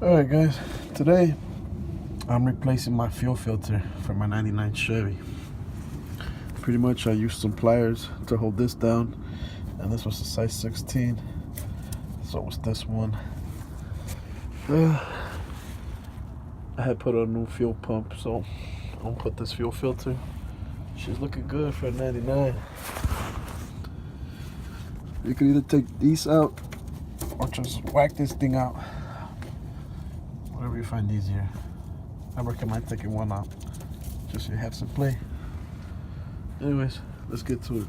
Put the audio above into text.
Alright guys, today I'm replacing my fuel filter for my 99 Chevy. Pretty much I used some pliers to hold this down, and this was a size 16, so was this one. I had put on a new fuel pump, so I'm gonna put this fuel filter. She's looking good for a 99. You can either take these out or just whack this thing out. Whatever you find easier. I recommend taking one out just so you have some play. Anyways, let's get to it.